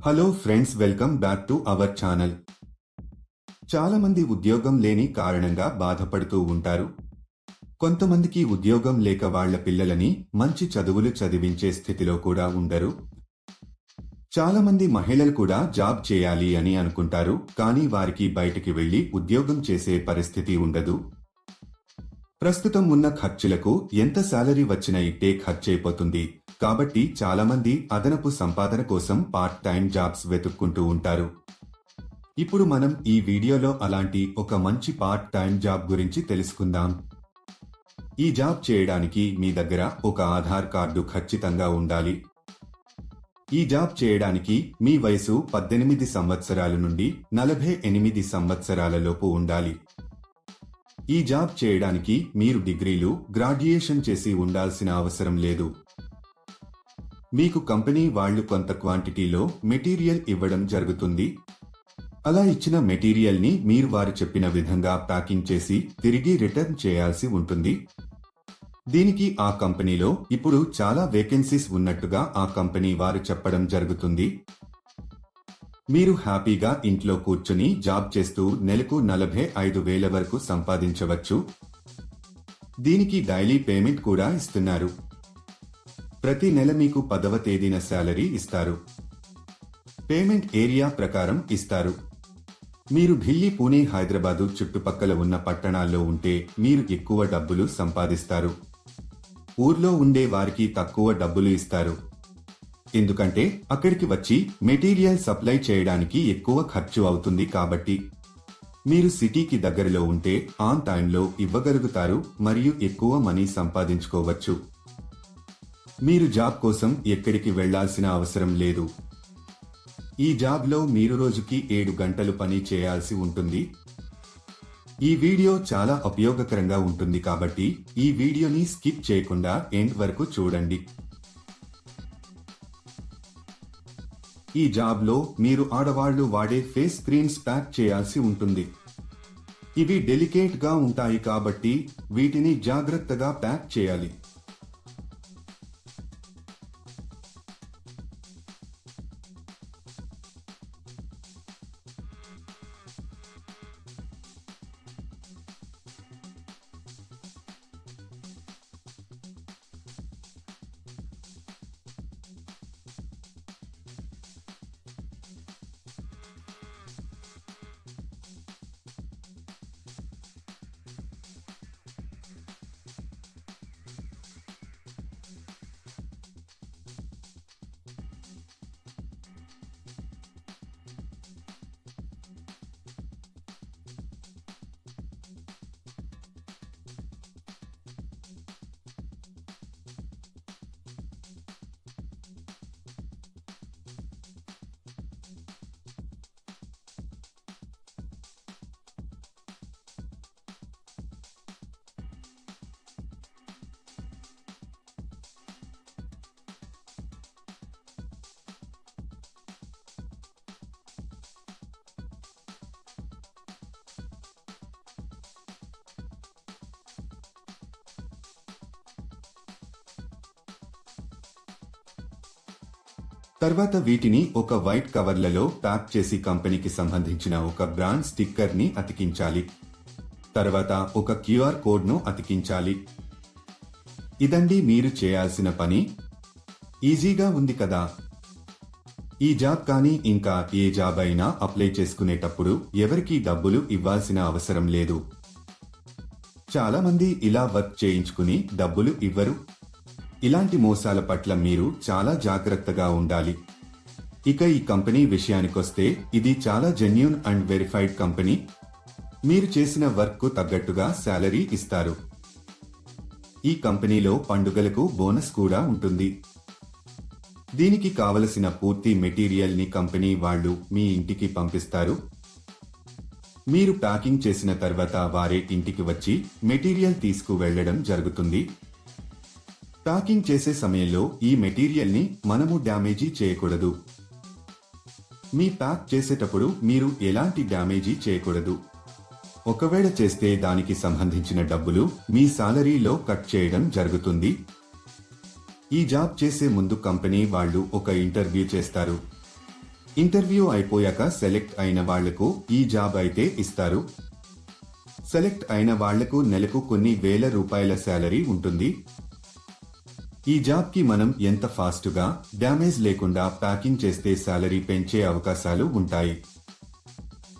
Hello friends, welcome back to our channel. చాలా మంది ఉద్యోగం లేని కారణంగా బాధపడుతూ ఉంటారు. కొంతమందికి ఉద్యోగం లేక వాళ్ల పిల్లలని మంచి చదువులు చదివించే స్థితిలో కూడా ఉండరు. చాలా మంది మహిళలు కూడా జాబ్ చేయాలి అని అనుకుంటారు, కానీ వారికి బయటికి వెళ్లి ఉద్యోగం చేసే పరిస్థితి ఉండదు. ప్రస్తుతం ఉన్న ఖర్చులకు ఎంత శాలరీ వచ్చినా ఇట్టే ఖర్చయిపోతుంది. కాబట్టి చాలామంది అదనపు సంపాదన కోసం పార్ట్ టైం జాబ్స్ వెతుక్కుంటూ ఉంటారు. ఇప్పుడు మనం ఈ వీడియోలో అలాంటి ఒక మంచి పార్ట్ టైం జాబ్ గురించి తెలుసుకుందాం. ఈ జాబ్ చేయడానికి మీ దగ్గర ఒక ఆధార్ కార్డు ఖచ్చితంగా ఉండాలి. ఈ జాబ్ చేయడానికి మీ వయసు 18 సంవత్సరాల నుండి 48 సంవత్సరాల లోపు ఉండాలి. ఈ జాబ్ చేయడానికి మీరు డిగ్రీలు, గ్రాడ్యుయేషన్ చేసి ఉండాల్సిన అవసరం లేదు. మీకు కంపెనీ వాళ్ళు కొంత క్వాంటిటీలో మెటీరియల్ ఇవ్వడం జరుగుతుంది. అలా ఇచ్చిన మెటీరియల్ ని మీరు వారు చెప్పిన విధంగా ప్యాకింగ్ చేసి తిరిగి రిటర్న్ చేయాల్సి ఉంటుంది. దీనికి ఆ కంపెనీలో ఇప్పుడు చాలా వేకెన్సీస్ ఉన్నట్టుగా ఆ కంపెనీ వారు చెప్పడం జరుగుతుంది. మీరు హ్యాపీగా ఇంట్లో కూర్చుని జాబ్ చేస్తూ నెలకు 45,000 వరకు సంపాదించవచ్చు. దీనికి డైలీ పేమెంట్ కూడా ఇస్తున్నారు. ప్రతి నెల మీకు 10వ తేదీన శాలరీ ఇస్తారు. పేమెంట్ ఏరియా ప్రకారం ఇస్తారు. మీరు ఢిల్లీ, పూణే, హైదరాబాదు చుట్టుపక్కల ఉన్న పట్టణాల్లో ఉంటే మీరు ఎక్కువ డబ్బులు సంపాదిస్తారు. ఊర్లో ఉండే వారికి తక్కువ డబ్బులు ఇస్తారు. ఎందుకంటే అక్కడికి వచ్చి మెటీరియల్ సప్లై చేయడానికి ఎక్కువ ఖర్చు అవుతుంది. కాబట్టి మీరు సిటీకి దగ్గరలో ఉంటే ఆన్ టైంలో ఇవ్వగలుగుతారు మరియు ఎక్కువ మనీ సంపాదించుకోవచ్చు. మీరు జాబ్ కోసం ఎక్కడికి వెళ్లాల్సిన అవసరం లేదు. ఈ జాబ్లో మీరు రోజుకి 7 గంటలు పని చేయాల్సి ఉంటుంది. ఈ వీడియో చాలా ఉపయోగకరంగా ఉంటుంది కాబట్టి ఈ వీడియోని స్కిప్ చేయకుండా ఎండ్ వరకు చూడండి. ఈ జాబ్లో మీరు ఆడవాళ్లు వాడే ఫేస్ క్రీమ్స్ ప్యాక్ చేయాల్సి ఉంటుంది. ఇవి డెలికేట్ గా ఉంటాయి కాబట్టి వీటిని జాగ్రత్తగా ప్యాక్ చేయాలి. తర్వాత వీటిని ఒక వైట్ కవర్లలో ప్యాక్ చేసి కంపెనీకి సంబంధించిన ఒక బ్రాండ్ స్టిక్కర్ ని అతికించాలి. తర్వాత ఒక క్యూఆర్ కోడ్ ను అతికించాలి. ఇదండి మీరు చేయాల్సిన పని. ఈజీగా ఉంది కదా? ఈ జాబ్ కానీ ఇంకా ఏ జాబ్ అయినా అప్లై చేసుకునేటప్పుడు ఎవరికీ డబ్బులు ఇవ్వాల్సిన అవసరం లేదు. చాలా మంది ఇలా వర్క్ చేయించుకుని డబ్బులు ఇవ్వరు. ఇలాంటి మోసాల పట్ల మీరు చాలా జాగ్రత్తగా ఉండాలి. ఇక ఈ కంపెనీ విషయానికొస్తే ఇది చాలా జెన్యూన్ అండ్ వెరిఫైడ్ కంపెనీ. మీరు చేసిన వర్క్ కు తగ్గట్టుగా శాలరీ ఇస్తారు. ఈ కంపెనీలో పండుగలకు బోనస్ కూడా ఉంటుంది. దీనికి కావలసిన పూర్తి మెటీరియల్ ని కంపెనీ వాళ్ళు మీ ఇంటికి పంపిస్తారు. మీరు ప్యాకింగ్ చేసిన తర్వాత వారే ఇంటికి వచ్చి మెటీరియల్ తీసుకువెళ్లడం జరుగుతుంది. ప్యాకింగ్ చేసే సమయంలో ఈ మెటీరియల్ ని మనము డ్యామేజీ చేయకూడదు. మీ ప్యాక్ చేసేటప్పుడు మీరు ఎలాంటి డ్యామేజీ చేయకూడదు. ఒకవేళ చేస్తే దానికి సంబంధించిన డబ్బులు మీ సాలరీలో కట్ చేయడం జరుగుతుంది. ఈ జాబ్ చేసే ముందు కంపెనీ వాళ్ళు ఒక ఇంటర్వ్యూ చేస్తారు. ఇంటర్వ్యూ అయిపోయాక సెలెక్ట్ అయిన వాళ్లకు ఈ జాబ్ అయితే ఇస్తారు. సెలెక్ట్ అయిన వాళ్లకు నెలకు కొన్ని వేల రూపాయల శాలరీ ఉంటుంది. ఈ జాబ్ కి మనం ఎంత ఫాస్టుగా డ్యామేజ్ లేకుండా ప్యాకింగ్ చేస్తే శాలరీ పెంచే అవకాశాలు ఉంటాయి.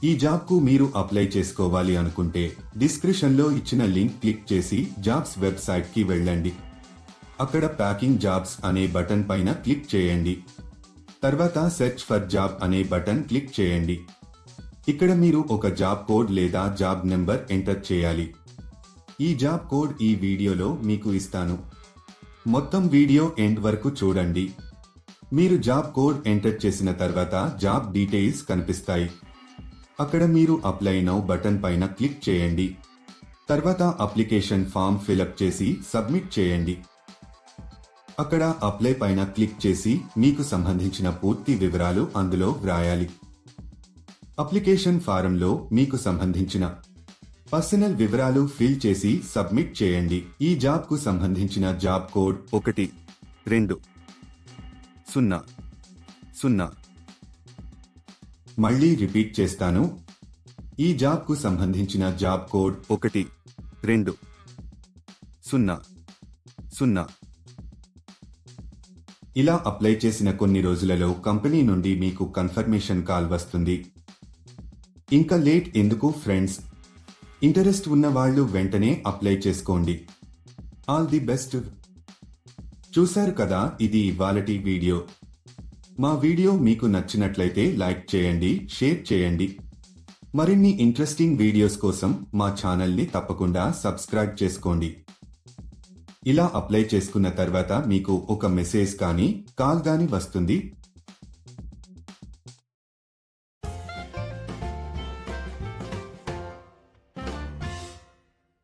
ఈ జాబ్ కు మీరు అప్లై చేసుకోవాలి అనుకుంటే డిస్క్రిప్షన్ లో ఇచ్చిన లింక్ క్లిక్ చేసి జాబ్స్ వెబ్సైట్ కి వెళ్ళండి. అక్కడ ప్యాకింగ్ జాబ్స్ అనే బటన్ పైన క్లిక్ చేయండి. తర్వాత సెర్చ్ ఫర్ జాబ్ అనే బటన్ క్లిక్ చేయండి. ఇక్కడ మీరు ఒక జాబ్ కోడ్ లేదా జాబ్ నెంబర్ ఎంటర్ చేయాలి. ఈ జాబ్ కోడ్ ఈ వీడియోలో మీకు ఇస్తాను. మొత్తం వీడియో ఎండ్ వరకు చూడండి. మీరు జాబ్ కోడ్ ఎంటర్ చేసిన తర్వాత జాబ్ డీటెయిల్స్ కనిపిస్తాయి. అక్కడ మీరు అప్లై నౌ బటన్ పైన క్లిక్ చేయండి. తర్వాత అప్లికేషన్ ఫామ్ ఫిలప్ చేసి సబ్మిట్ చేయండి. అక్కడ అప్లై పైన క్లిక్ చేసి మీకు సంబంధించిన పూర్తి వివరాలు అందులో వ్రాయాలి. అప్లికేషన్ ఫారంలో మీకు సంబంధించిన పర్సనల్ వివరాలు ఫిల్ చేసి సబ్మిట్ చేయండి. ఈ జాబ్ కు సంబంధించిన జాబ్ కోడ్ 120. మళ్ళీ రిపీట్ చేస్తాను. ఈ జాబ్ కు సంబంధించిన జాబ్ కోడ్ 120. ఇలా అప్లై చేసిన కొన్ని రోజులలో కంపెనీ నుండి మీకు కన్ఫర్మేషన్ కాల్ వస్తుంది. ఇంకా లేట్ ఎందుకు ఫ్రెండ్స్? ఇంటరెస్ట్ ఉన్న వాళ్ళు వెంటనే అప్లై చేసుకోండి. All the best. చూశారు కదా, ఇది ఇవాళటి వీడియో. మా వీడియో మీకు నచ్చినట్లయితే లైక్ చేయండి, షేర్ చేయండి. మరిన్ని ఇంట్రెస్టింగ్ వీడియోస్ కోసం మా ఛానల్ని తప్పకుండా సబ్స్క్రైబ్ చేసుకోండి. ఇలా అప్లై చేసుకున్న తర్వాత మీకు ఒక మెసేజ్ కానీ కాల్ కానీ వస్తుంది.